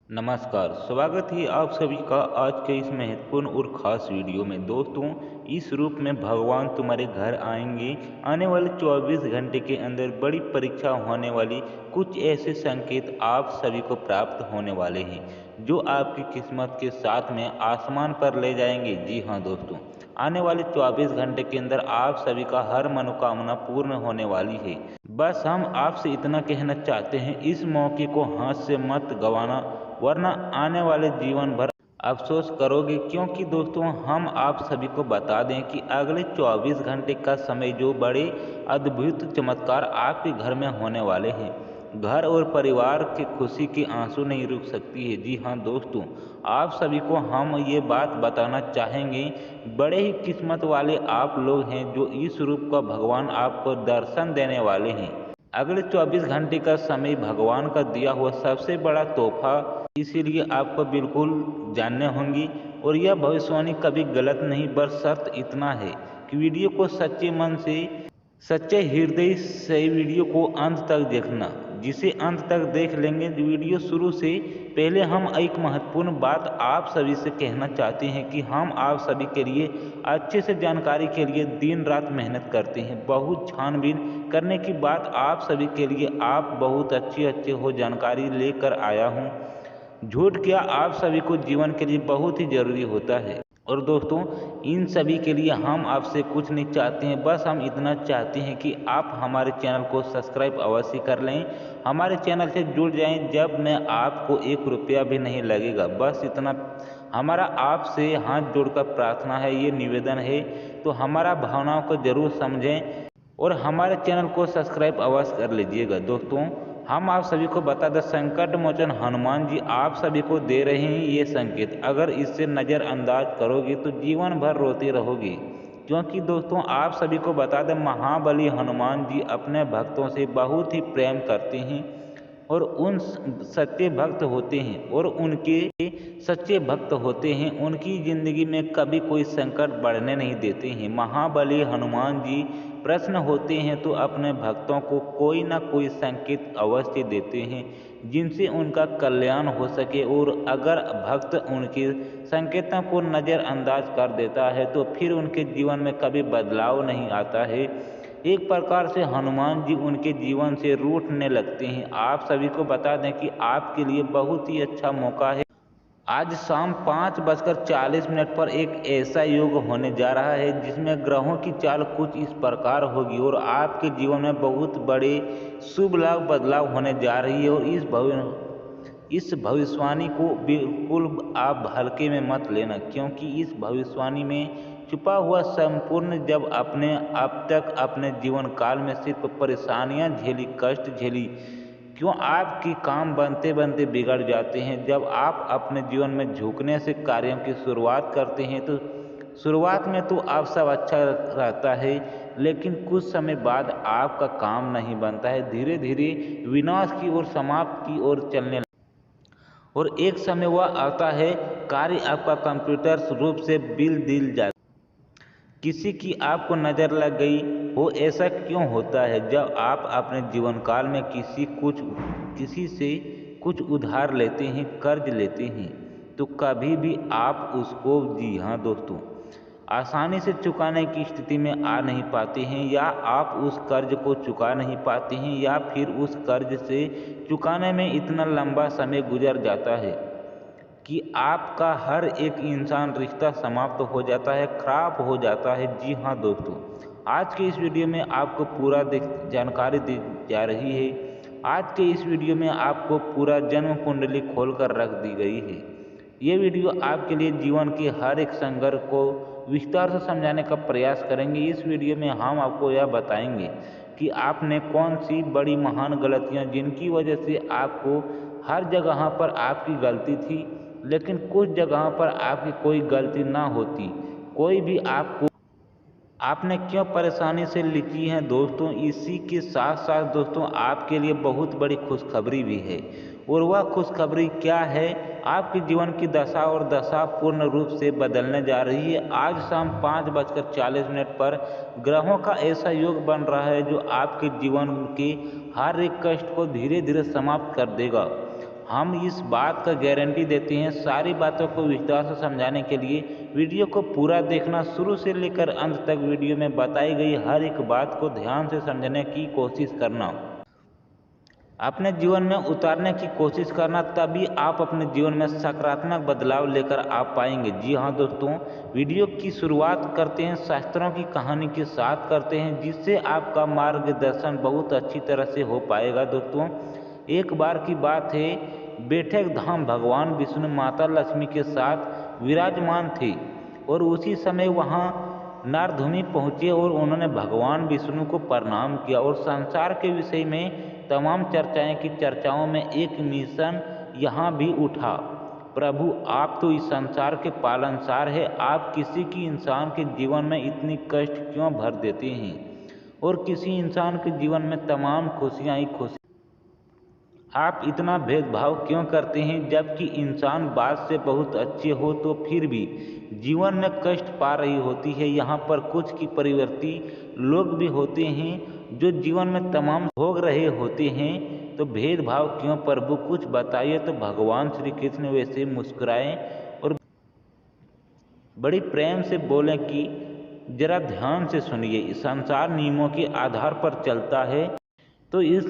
नमस्कार, स्वागत है आप सभी का आज के इस महत्वपूर्ण और ख़ास वीडियो में। दोस्तों, इस रूप में भगवान तुम्हारे घर आएंगे। आने वाले 24 घंटे के अंदर बड़ी परीक्षा होने वाली कुछ ऐसे संकेत आप सभी को प्राप्त होने वाले हैं, जो आपकी किस्मत के साथ में आसमान पर ले जाएंगे। जी हाँ दोस्तों, आने वाले 24 घंटे के अंदर आप सभी का हर मनोकामना पूर्ण होने वाली है। बस हम आपसे इतना कहना चाहते हैं, इस मौके को हाथ से मत गंवाना, वरना आने वाले जीवन भर अफसोस करोगे। क्योंकि दोस्तों, हम आप सभी को बता दें कि अगले 24 घंटे का समय जो बड़े अद्भुत चमत्कार आपके घर में होने वाले हैं। घर और परिवार के खुशी के आंसू नहीं रुक सकती है। जी हाँ दोस्तों, आप सभी को हम ये बात बताना चाहेंगे, बड़े ही किस्मत वाले आप लोग हैं जो इस रूप का भगवान आपको दर्शन देने वाले हैं। अगले 24 घंटे का समय भगवान का दिया हुआ सबसे बड़ा तोहफा, इसीलिए आपको बिल्कुल जानने होंगी। और यह भविष्यवाणी कभी गलत नहीं, बस शर्त इतना है कि वीडियो को सच्चे मन से, सच्चे हृदय से वीडियो को अंत तक देखना। जिसे अंत तक देख लेंगे वीडियो शुरू से पहले, हम एक महत्वपूर्ण बात आप सभी से कहना चाहते हैं कि हम आप सभी के लिए अच्छे से जानकारी के लिए दिन रात मेहनत करते हैं। बहुत छानबीन करने की बात आप सभी के लिए आप बहुत अच्छे हो जानकारी लेकर आया हूँ। झूठ क्या, आप सभी को जीवन के लिए बहुत ही ज़रूरी होता है। और दोस्तों, इन सभी के लिए हम आपसे कुछ नहीं चाहते हैं, बस हम इतना चाहते हैं कि आप हमारे चैनल को सब्सक्राइब अवश्य कर लें, हमारे चैनल से जुड़ जाएं। जब मैं आपको 1 रुपया भी नहीं लगेगा, बस इतना हमारा आपसे हाथ जोड़कर प्रार्थना है, ये निवेदन है। तो हमारा भावनाओं को ज़रूर समझें और हमारे चैनल को सब्सक्राइब अवश्य कर लीजिएगा। दोस्तों, हम आप सभी को बता दें, संकट मोचन हनुमान जी आप सभी को दे रहे हैं ये संकेत। अगर इससे नज़रअंदाज करोगे तो जीवन भर रोते रहोगे। क्योंकि दोस्तों, आप सभी को बता दें, महाबली हनुमान जी अपने भक्तों से बहुत ही प्रेम करते हैं और उन सच्चे भक्त होते हैं, और उनके सच्चे भक्त होते हैं उनकी ज़िंदगी में कभी कोई संकट बढ़ने नहीं देते हैं। महाबली हनुमान जी प्रश्न होते हैं तो अपने भक्तों को कोई ना कोई संकेत अवश्य देते हैं, जिनसे उनका कल्याण हो सके। और अगर भक्त उनके संकेतों को नज़रअंदाज कर देता है तो फिर उनके जीवन में कभी बदलाव नहीं आता है। एक प्रकार से हनुमान जी उनके जीवन से रूठने लगते हैं। आप सभी को बता दें कि आपके लिए बहुत ही अच्छा मौका है। आज शाम 5:40 पर एक ऐसा योग होने जा रहा है जिसमें ग्रहों की चाल कुछ इस प्रकार होगी और आपके जीवन में बहुत बड़े शुभ लाभ बदलाव होने जा रही है। और इस भविष्यवाणी को बिल्कुल आप हल्के में मत लेना, क्योंकि इस भविष्यवाणी में छुपा हुआ संपूर्ण, जब आपने अब तक अपने जीवन काल में सिर्फ परेशानियां झेली, कष्ट झेली, क्यों आपकी काम बनते बनते बिगड़ जाते हैं। जब आप अपने जीवन में झुकने से कार्यों की शुरुआत करते हैं तो शुरुआत में तो आप सब अच्छा रहता है, लेकिन कुछ समय बाद आपका काम नहीं बनता है, धीरे धीरे विनाश की ओर, समाप्ति की ओर चलने। और एक समय वह आता है, कार्य आपका कंप्यूटर रूप से बिल दिल जाता, किसी की आपको नज़र लग गई हो। ऐसा क्यों होता है? जब आप अपने जीवन काल में किसी से कुछ उधार लेते हैं, कर्ज लेते हैं, तो कभी भी आप उसको, जी हाँ दोस्तों, आसानी से चुकाने की स्थिति में आ नहीं पाते हैं, या आप उस कर्ज को चुका नहीं पाते हैं, या फिर उस कर्ज से चुकाने में इतना लंबा समय गुजर जाता है कि आपका हर एक इंसान रिश्ता समाप्त हो जाता है, खराब हो जाता है। जी हाँ दोस्तों, आज के इस वीडियो में आपको पूरा जानकारी दी जा रही है। आज के इस वीडियो में आपको पूरा जन्म कुंडली खोल कर रख दी गई है। ये वीडियो आपके लिए जीवन के हर एक संघर्ष को विस्तार से समझाने का प्रयास करेंगे। इस वीडियो में हम आपको यह बताएंगे कि आपने कौन सी बड़ी महान गलतियां, जिनकी वजह से आपको हर जगह पर आपकी गलती थी, लेकिन कुछ जगह पर आपकी कोई गलती ना होती, कोई भी आपको, आपने क्यों परेशानी से लिखी है दोस्तों। इसी के साथ साथ दोस्तों, आपके लिए बहुत बड़ी खुशखबरी भी है। और वह खुशखबरी क्या है? आपके जीवन की दशा और दशा पूर्ण रूप से बदलने जा रही है। आज शाम 5:40 पर ग्रहों का ऐसा योग बन रहा है जो आपके जीवन के हर एक कष्ट को धीरे धीरे समाप्त कर देगा। हम इस बात का गारंटी देते हैं। सारी बातों को विस्तार से समझाने के लिए वीडियो को पूरा देखना, शुरू से लेकर अंत तक वीडियो में बताई गई हर एक बात को ध्यान से समझने की कोशिश करना, अपने जीवन में उतारने की कोशिश करना, तभी आप अपने जीवन में सकारात्मक बदलाव लेकर आ पाएंगे। जी हाँ दोस्तों, वीडियो की शुरुआत करते हैं शास्त्रों की कहानी के साथ करते हैं, जिससे आपका मार्गदर्शन बहुत अच्छी तरह से हो पाएगा। दोस्तों, एक बार की बात है, बैठक धाम भगवान विष्णु माता लक्ष्मी के साथ विराजमान थे और उसी समय वहाँ नारदमुनि पहुँचे और उन्होंने भगवान विष्णु को प्रणाम किया और संसार के विषय में तमाम चर्चाएं की। चर्चाओं में एक मिशन यहाँ भी उठा, प्रभु आप तो इस संसार के पालनसार है, आप किसी की इंसान के जीवन में इतनी कष्ट क्यों भर देते हैं और किसी इंसान के जीवन में तमाम खुशियाँ ही खुशी, आप इतना भेदभाव क्यों करते हैं? जबकि इंसान बात से बहुत अच्छे हो तो फिर भी जीवन में कष्ट पा रही होती है। यहाँ पर कुछ की परिवर्ती लोग भी होते हैं जो जीवन में तमाम भोग रहे होते हैं, तो भेदभाव क्यों प्रभु, कुछ बताइए। तो भगवान श्री कृष्ण वैसे मुस्कुराए और बड़ी प्रेम से बोले कि जरा ध्यान से सुनिए, संसार नियमों के आधार पर चलता है, तो इस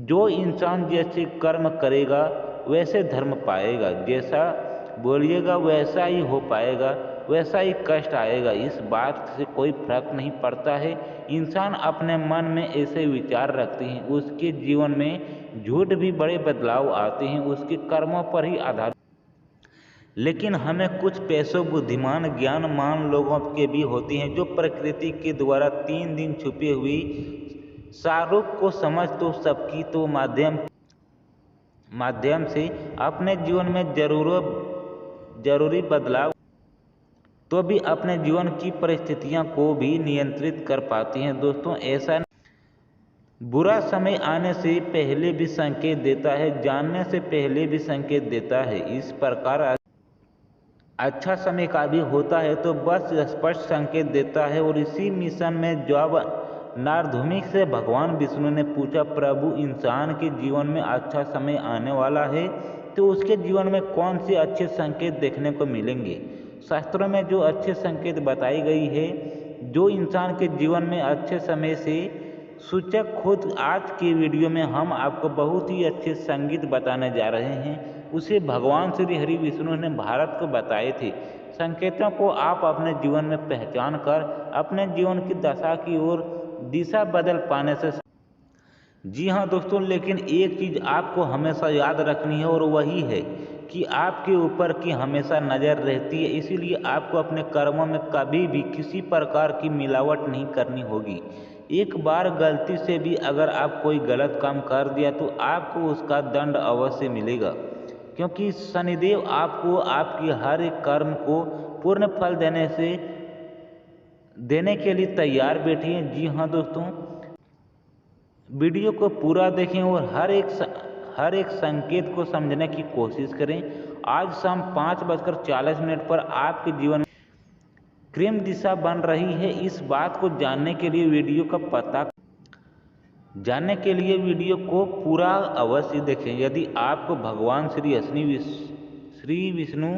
जो इंसान जैसे कर्म करेगा वैसे धर्म पाएगा, जैसा बोलिएगा वैसा ही हो पाएगा, वैसा ही कष्ट आएगा। इस बात से कोई फर्क नहीं पड़ता है। इंसान अपने मन में ऐसे विचार रखते हैं, उसके जीवन में झूठ भी बड़े बदलाव आते हैं, उसके कर्मों पर ही आधारित। लेकिन हमें कुछ पैसों बुद्धिमान ज्ञानमान लोगों के भी होते हैं जो प्रकृति के द्वारा 3 दिन छुपी हुई शाहरुख को समझ तो सबकी तो माध्यम से अपने जीवन में जरूरी बदलाव तो भी अपने जीवन की परिस्थितियों को भी नियंत्रित कर पाती हैं। दोस्तों, ऐसा बुरा समय आने से पहले भी संकेत देता है, जानने से पहले भी संकेत देता है। इस प्रकार अच्छा समय का भी होता है तो बस स्पष्ट संकेत देता है। और इसी मिशन में जब नारदमुनि से भगवान विष्णु ने पूछा, प्रभु इंसान के जीवन में अच्छा समय आने वाला है तो उसके जीवन में कौन से अच्छे संकेत देखने को मिलेंगे? शास्त्रों में जो अच्छे संकेत बताई गई है, जो इंसान के जीवन में अच्छे समय से सूचक, खुद आज के वीडियो में हम आपको बहुत ही अच्छे संकेत बताने जा रहे हैं, उसे भगवान श्री हरि विष्णु ने भारत को बताए थे। संकेतों को आप अपने जीवन में पहचान कर अपने जीवन की दशा की ओर दिशा बदल पाने से। जी हाँ दोस्तों, लेकिन एक चीज़ आपको हमेशा याद रखनी है और वही है कि आपके ऊपर की हमेशा नज़र रहती है, इसीलिए आपको अपने कर्मों में कभी भी किसी प्रकार की मिलावट नहीं करनी होगी। एक बार गलती से भी अगर आप कोई गलत काम कर दिया तो आपको उसका दंड अवश्य मिलेगा, क्योंकि शनिदेव आपको आपकी हर एक कर्म को पूर्ण फल देने के लिए तैयार बैठे हैं। जी हाँ दोस्तों, वीडियो को पूरा देखें और हर एक संकेत को समझने की कोशिश करें। आज शाम 5:40 पर आपके जीवन में क्रम दिशा बन रही है। इस बात को जानने के लिए वीडियो को पूरा अवश्य देखें। यदि आपको भगवान श्री विष्णु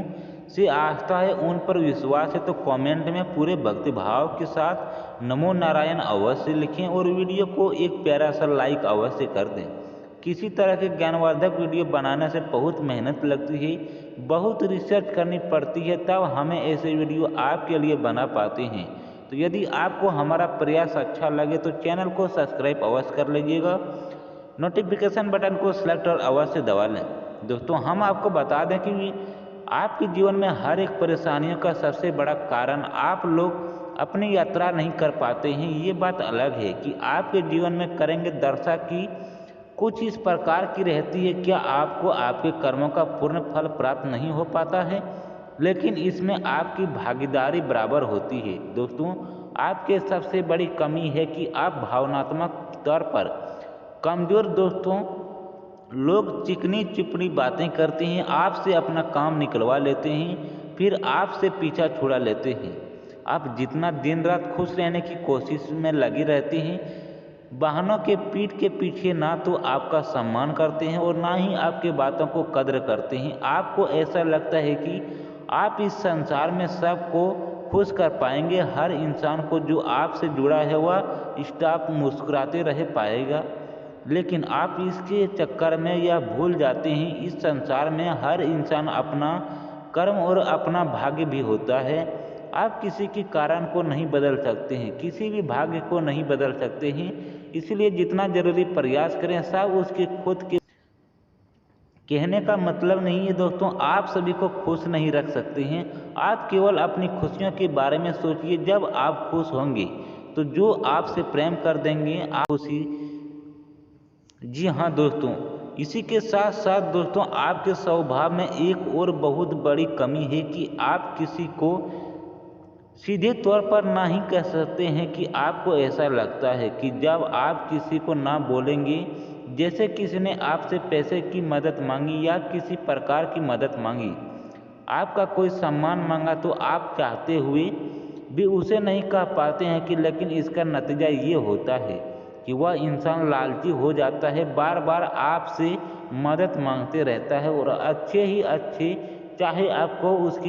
से आस्था है, उन पर विश्वास है, तो कमेंट में पूरे भक्तिभाव के साथ नमो नारायण अवश्य लिखें और वीडियो को एक प्यारा सा लाइक अवश्य कर दें। किसी तरह के ज्ञानवर्धक वीडियो बनाने से बहुत मेहनत लगती है, बहुत रिसर्च करनी पड़ती है, तब हमें ऐसे वीडियो आपके लिए बना पाते हैं। तो यदि आपको हमारा प्रयास अच्छा लगे तो चैनल को सब्सक्राइब अवश्य कर लीजिएगा, नोटिफिकेशन बटन को सेलेक्ट और अवश्य दबा लें। दोस्तों, हम आपको बता दें कि आपके जीवन में हर एक परेशानियों का सबसे बड़ा कारण आप लोग अपनी यात्रा नहीं कर पाते हैं। ये बात अलग है कि आपके जीवन में करेंगे दशा की कुछ इस प्रकार की रहती है, क्या आपको आपके कर्मों का पूर्ण फल प्राप्त नहीं हो पाता है, लेकिन इसमें आपकी भागीदारी बराबर होती है। दोस्तों, आपके सबसे बड़ी कमी है कि आप भावनात्मक तौर पर कमजोर। दोस्तों, लोग चिकनी चुपड़ी बातें करते हैं, आपसे अपना काम निकलवा लेते हैं, फिर आपसे पीछा छुड़ा लेते हैं। आप जितना दिन रात खुश रहने की कोशिश में लगे रहते हैं, वाहनों के पीठ के पीछे ना तो आपका सम्मान करते हैं और ना ही आपके बातों को कद्र करते हैं। आपको ऐसा लगता है कि आप इस संसार में सबको खुश कर पाएंगे, हर इंसान को जो आपसे जुड़ा है वह स्टाफ मुस्कुराते रह पाएगा। लेकिन आप इसके चक्कर में यह भूल जाते हैं इस संसार में हर इंसान अपना कर्म और अपना भाग्य भी होता है। आप किसी के कारण को नहीं बदल सकते हैं, किसी भी भाग्य को नहीं बदल सकते हैं। इसलिए जितना जरूरी प्रयास करें सब उसके खुद के कहने का मतलब नहीं है दोस्तों आप सभी को खुश नहीं रख सकते हैं। आप केवल अपनी खुशियों के बारे में सोचिए। जब आप खुश होंगे तो जो आपसे प्रेम कर देंगे आप खुशी। जी हाँ दोस्तों, इसी के साथ साथ दोस्तों आपके स्वभाव में एक और बहुत बड़ी कमी है कि आप किसी को सीधे तौर पर ना ही कह सकते हैं कि आपको ऐसा लगता है कि जब आप किसी को ना बोलेंगे, जैसे किसी ने आपसे पैसे की मदद मांगी या किसी प्रकार की मदद मांगी, आपका कोई सम्मान मांगा, तो आप चाहते हुए भी उसे नहीं कह पाते हैं कि लेकिन इसका नतीजा ये होता है कि वह इंसान लालची हो जाता है, बार बार आपसे मदद मांगते रहता है और अच्छे ही अच्छे चाहे आपको उसकी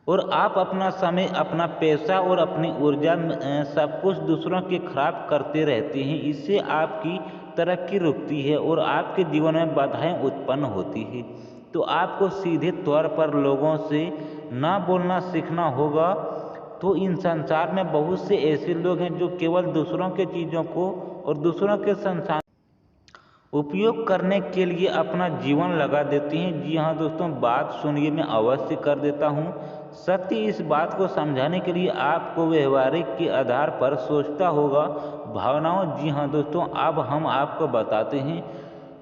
और आप अपना समय, अपना पैसा और अपनी ऊर्जा सब कुछ दूसरों के खराब करते रहते हैं। इससे आपकी तरक्की रुकती है और आपके जीवन में बाधाएं उत्पन्न होती है। तो आपको सीधे तौर पर लोगों से ना बोलना सीखना होगा। तो इन संसार में बहुत से ऐसे लोग हैं जो केवल दूसरों के चीज़ों को और दूसरों के संसार उपयोग करने के लिए अपना जीवन लगा देती हैं। जी हाँ दोस्तों, बात सुनिए, मैं अवश्य कर देता हूँ सत्य। इस बात को समझाने के लिए आपको व्यवहारिक के आधार पर सोचता होगा, भावनाओं। जी हाँ दोस्तों, अब हम आपको बताते हैं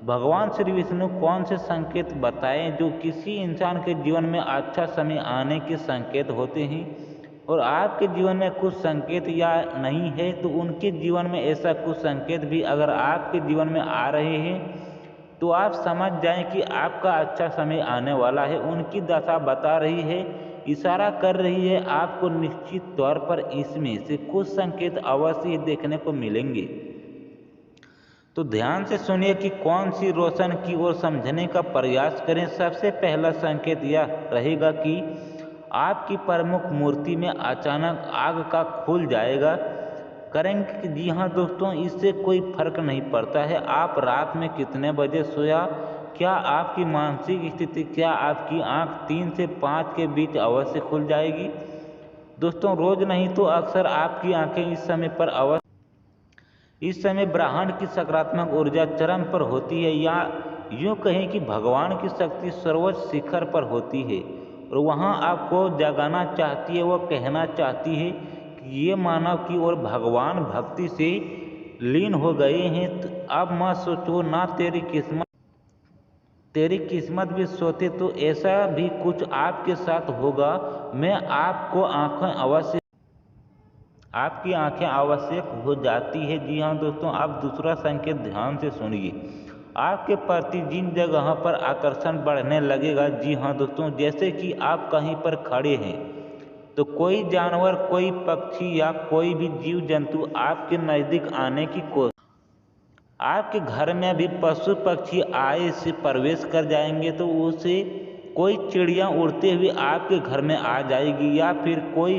भगवान श्री विष्णु कौन से संकेत बताएं जो किसी इंसान के जीवन में अच्छा समय आने के संकेत होते हैं। और आपके जीवन में कुछ संकेत या नहीं है तो उनके जीवन में ऐसा कुछ संकेत भी अगर आपके जीवन में आ रहे हैं तो आप समझ जाएं कि आपका अच्छा समय आने वाला है। उनकी दशा बता रही है, इशारा कर रही है आपको। निश्चित तौर पर इसमें से कुछ संकेत अवश्य देखने को मिलेंगे। तो ध्यान से सुनिए कि कौन सी रोशन की ओर समझने का प्रयास करें। सबसे पहला संकेत यह रहेगा कि आपकी प्रमुख मूर्ति में अचानक आग का खुल जाएगा करेंगे। जी हाँ दोस्तों, इससे कोई फर्क नहीं पड़ता है आप रात में कितने बजे सोया, क्या आपकी मानसिक स्थिति, क्या आपकी आंख 3 से 5 के बीच अवश्य खुल जाएगी। दोस्तों रोज नहीं तो अक्सर आपकी आंखें इस समय ब्रह्मांड की सकारात्मक ऊर्जा चरम पर होती है, या यूँ कहें कि भगवान की शक्ति सर्वोच्च शिखर पर होती है और वहाँ आपको जगाना चाहती है। वो कहना चाहती है कि ये मानव की ओर भगवान भक्ति से लीन हो गए हैं। तो अब मत सोचो ना, तेरी किस्मत भी सोते तो ऐसा भी कुछ आपके साथ होगा। मैं आपकी आंखें आवश्यक हो जाती है। जी हाँ दोस्तों, आप दूसरा संकेत ध्यान से सुनिए। आपके प्रति जिन जगह पर आकर्षण बढ़ने लगेगा। जी हाँ दोस्तों, जैसे कि आप कहीं पर खड़े हैं तो कोई जानवर, कोई पक्षी या कोई भी जीव जंतु आपके नज़दीक आने की कोशिश, आपके घर में भी पशु पक्षी आए से प्रवेश कर जाएंगे तो उसे कोई चिड़िया उड़ते हुए आपके घर में आ जाएगी, या फिर कोई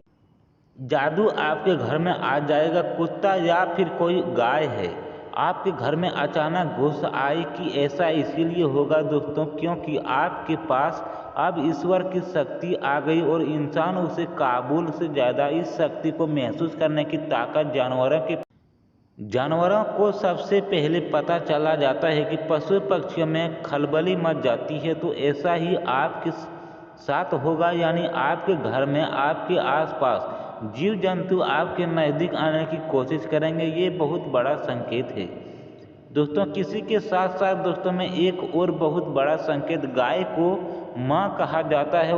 जादू आपके घर में आ जाएगा। कुत्ता या फिर कोई गाय है आपके घर में अचानक घुस आए। कि ऐसा इसीलिए होगा दोस्तों क्योंकि आपके पास अब ईश्वर की शक्ति आ गई और इंसान उसे काबुल से ज़्यादा इस शक्ति को महसूस करने की ताकत जानवरों को सबसे पहले पता चला जाता है कि पशु पक्षियों में खलबली मच जाती है। तो ऐसा ही आपके साथ होगा, यानी आपके घर में, आपके आसपास जीव जंतु आपके नज़दीक आने की कोशिश करेंगे। ये बहुत बड़ा संकेत है दोस्तों। किसी के साथ साथ दोस्तों में एक और बहुत बड़ा संकेत, गाय को माँ कहा जाता है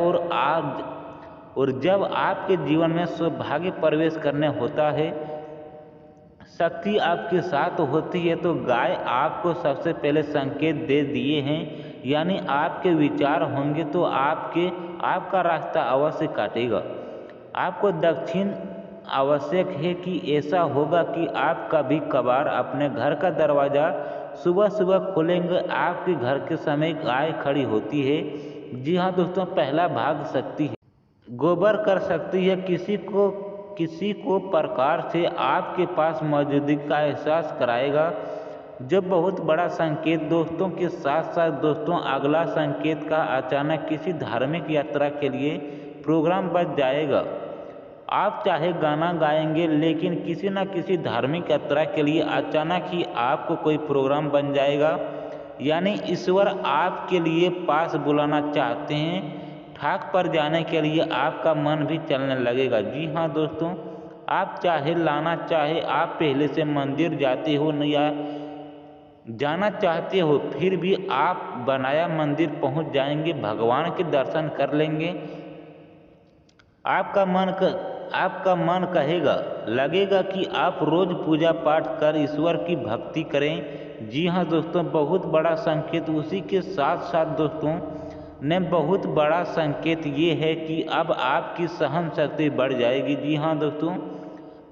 और जब आपके जीवन में सौभाग्य प्रवेश करने होता है, शक्ति आपके साथ होती है, तो गाय आपको सबसे पहले संकेत दे दिए हैं। यानी आपके विचार होंगे तो आपका रास्ता अवश्य काटेगा। आपको दक्षिण आवश्यक है कि ऐसा होगा कि आप कभी कभार अपने घर का दरवाज़ा सुबह सुबह खोलेंगे, आपके घर के समय गाय खड़ी होती है। जी हाँ दोस्तों, पहला भाग सकती है, गोबर कर सकती है, किसी को प्रकार से आपके पास मौजूदगी का एहसास कराएगा, जो बहुत बड़ा संकेत दोस्तों के साथ साथ दोस्तों अगला संकेत का अचानक किसी धार्मिक यात्रा के लिए प्रोग्राम बच जाएगा। आप चाहे गाना गाएंगे, लेकिन किसी न किसी धार्मिक यात्रा के लिए अचानक ही आपको कोई प्रोग्राम बन जाएगा, यानी ईश्वर आपके लिए पास बुलाना चाहते हैं। ठाक पर जाने के लिए आपका मन भी चलने लगेगा। जी हाँ दोस्तों, आप चाहे आप पहले से मंदिर जाते हो या जाना चाहते हो, फिर भी आप बनाया मंदिर पहुंच जाएंगे, भगवान के दर्शन कर लेंगे। आपका मन कहेगा, लगेगा कि आप रोज पूजा पाठ कर ईश्वर की भक्ति करें। जी हाँ दोस्तों, बहुत बड़ा संकेत उसी के साथ साथ दोस्तों ने बहुत बड़ा संकेत ये है कि अब आपकी सहन शक्ति बढ़ जाएगी। जी हाँ दोस्तों,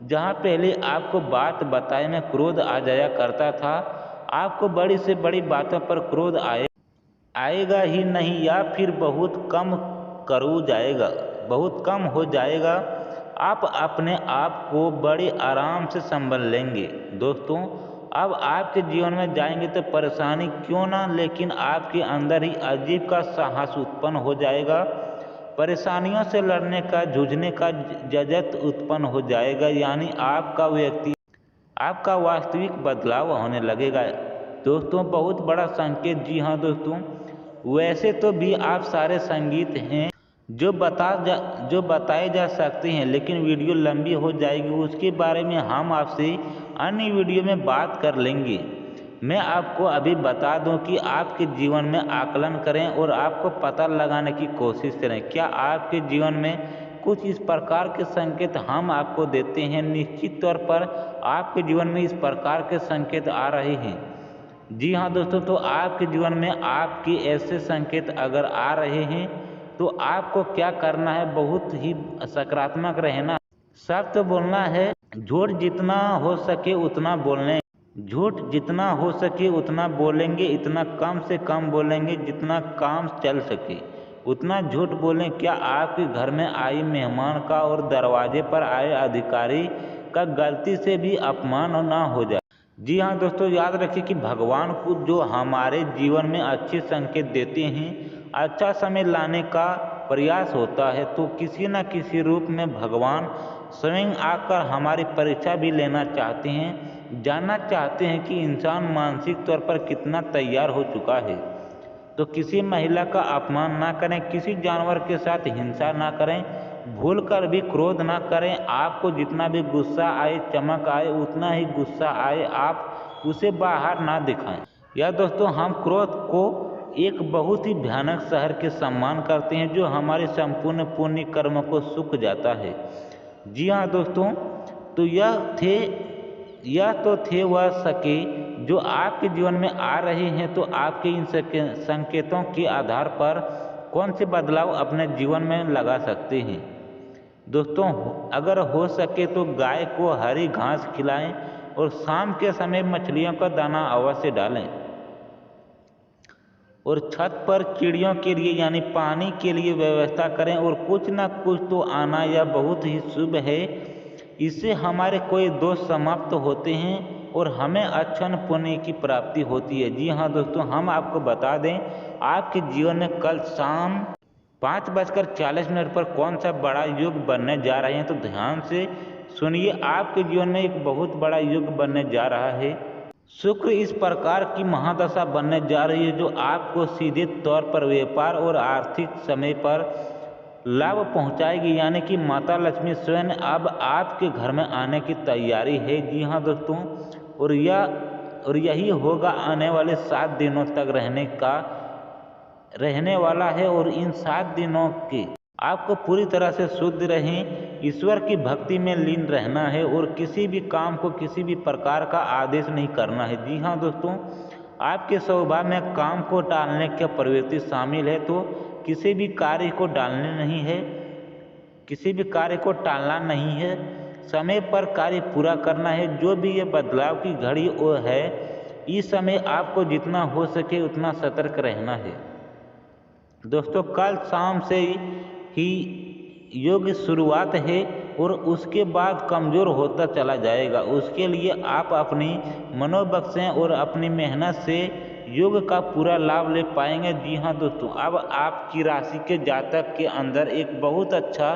जहाँ पहले आपको बात बताए में क्रोध आ जाया करता था, आपको बड़ी से बड़ी बातों पर क्रोध आएगा ही नहीं, या फिर बहुत कम हो जाएगा। आप अपने आप को बड़े आराम से संभाल लेंगे। दोस्तों, अब आपके जीवन में जाएंगे तो परेशानी क्यों ना, लेकिन आपके अंदर ही अजीब का साहस उत्पन्न हो जाएगा। परेशानियों से लड़ने का, जूझने का जजत उत्पन्न हो जाएगा, यानी आपका वास्तविक बदलाव होने लगेगा। दोस्तों, बहुत बड़ा संकेत। जी हाँ दोस्तों, वैसे तो भी आप सारे संगीत हैं जो बताए जा सकते हैं, लेकिन वीडियो लंबी हो जाएगी, उसके बारे में हम आपसे अन्य वीडियो में बात कर लेंगे। मैं आपको अभी बता दूं कि आपके जीवन में आकलन करें और आपको पता लगाने की कोशिश करें, क्या आपके जीवन में कुछ इस प्रकार के संकेत हम आपको देते हैं। निश्चित तौर पर आपके जीवन में इस प्रकार के संकेत आ रहे हैं। जी हाँ दोस्तों, तो आपके जीवन में आपके ऐसे संकेत अगर आ रहे हैं तो आपको क्या करना है, बहुत ही सकारात्मक रहना, सच तो बोलना है। झूठ जितना हो सके उतना बोलेंगे, इतना कम से कम बोलेंगे, जितना काम चल सके उतना झूठ बोलें। क्या आपके घर में आई मेहमान का और दरवाजे पर आए अधिकारी का गलती से भी अपमान ना हो जाए। जी हाँ दोस्तों, याद रखिए कि भगवान को जो हमारे जीवन में अच्छे संकेत देते हैं, अच्छा समय लाने का प्रयास होता है, तो किसी न किसी रूप में भगवान स्वयं आकर हमारी परीक्षा भी लेना चाहते हैं, जानना चाहते हैं कि इंसान मानसिक तौर पर कितना तैयार हो चुका है। तो किसी महिला का अपमान ना करें, किसी जानवर के साथ हिंसा ना करें, भूल कर भी क्रोध ना करें। आपको जितना भी गुस्सा आए, चमक आए, उतना ही गुस्सा आए, आप उसे बाहर ना दिखाएं। या दोस्तों, हम क्रोध को एक बहुत ही भयानक शहर के सम्मान करते हैं, जो हमारे संपूर्ण पुण्य कर्म को सूख जाता है। जी हाँ दोस्तों, तो यह तो थे वह सके जो आपके जीवन में आ रहे हैं। तो आपके इन संकेतों के आधार पर कौन से बदलाव अपने जीवन में लगा सकते हैं। दोस्तों, अगर हो सके तो गाय को हरी घास खिलाएं और शाम के समय मछलियों का दाना अवश्य डालें, और छत पर चिड़ियों के लिए यानी पानी के लिए व्यवस्था करें। और कुछ ना कुछ तो आना यह बहुत ही शुभ है, इससे हमारे कोई दोष समाप्त होते हैं और हमें अक्षण पुण्य की प्राप्ति होती है। जी हाँ दोस्तों, हम आपको बता दें, आपके जीवन में कल शाम 5:40 पर कौन सा बड़ा युग बनने जा रहे हैं, तो ध्यान से सुनिए। आपके जीवन में एक बहुत बड़ा युग बनने जा रहा है। शुक्र इस प्रकार की महादशा बनने जा रही है जो आपको सीधे तौर पर व्यापार और आर्थिक समय पर लाभ पहुंचाएगी, यानी कि माता लक्ष्मी स्वयं अब आपके घर में आने की तैयारी है। जी हाँ दोस्तों, और यही होगा आने वाले 7 दिनों तक रहने वाला है। और इन 7 दिनों के आपको पूरी तरह से शुद्ध रहें, ईश्वर की भक्ति में लीन रहना है और किसी भी काम को किसी भी प्रकार का आदेश नहीं करना है। जी हाँ दोस्तों, आपके स्वभाव में काम को टालने की प्रवृत्ति शामिल है, तो किसी भी कार्य को टालना नहीं है। समय पर कार्य पूरा करना है। जो भी ये बदलाव की घड़ी वो है, इस समय आपको जितना हो सके उतना सतर्क रहना है। दोस्तों कल शाम से ही योग शुरुआत है और उसके बाद कमज़ोर होता चला जाएगा। उसके लिए आप अपनी मनोबल से और अपनी मेहनत से योग का पूरा लाभ ले पाएंगे। जी हाँ दोस्तों, अब आपकी राशि के जातक के अंदर एक बहुत अच्छा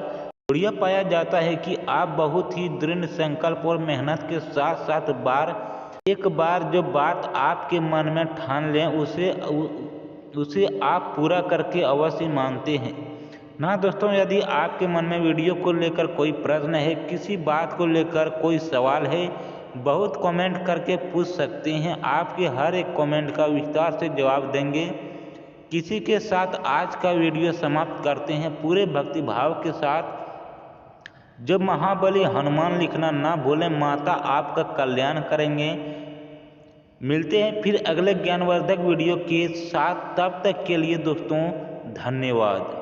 बढ़िया पाया जाता है कि आप बहुत ही दृढ़ संकल्प और मेहनत के साथ साथ एक बार जो बात आपके मन में ठान लें उसे आप पूरा करके अवश्य मानते हैं ना। दोस्तों यदि आपके मन में वीडियो को लेकर कोई प्रश्न है, किसी बात को लेकर कोई सवाल है, बहुत कमेंट करके पूछ सकते हैं। आपके हर एक कमेंट का विस्तार से जवाब देंगे। किसी के साथ आज का वीडियो समाप्त करते हैं पूरे भक्ति भाव के साथ। जब महाबली हनुमान लिखना ना भूलें, माता आपका कल्याण करेंगे। मिलते हैं फिर अगले ज्ञानवर्धक वीडियो के साथ, तब तक के लिए दोस्तों धन्यवाद।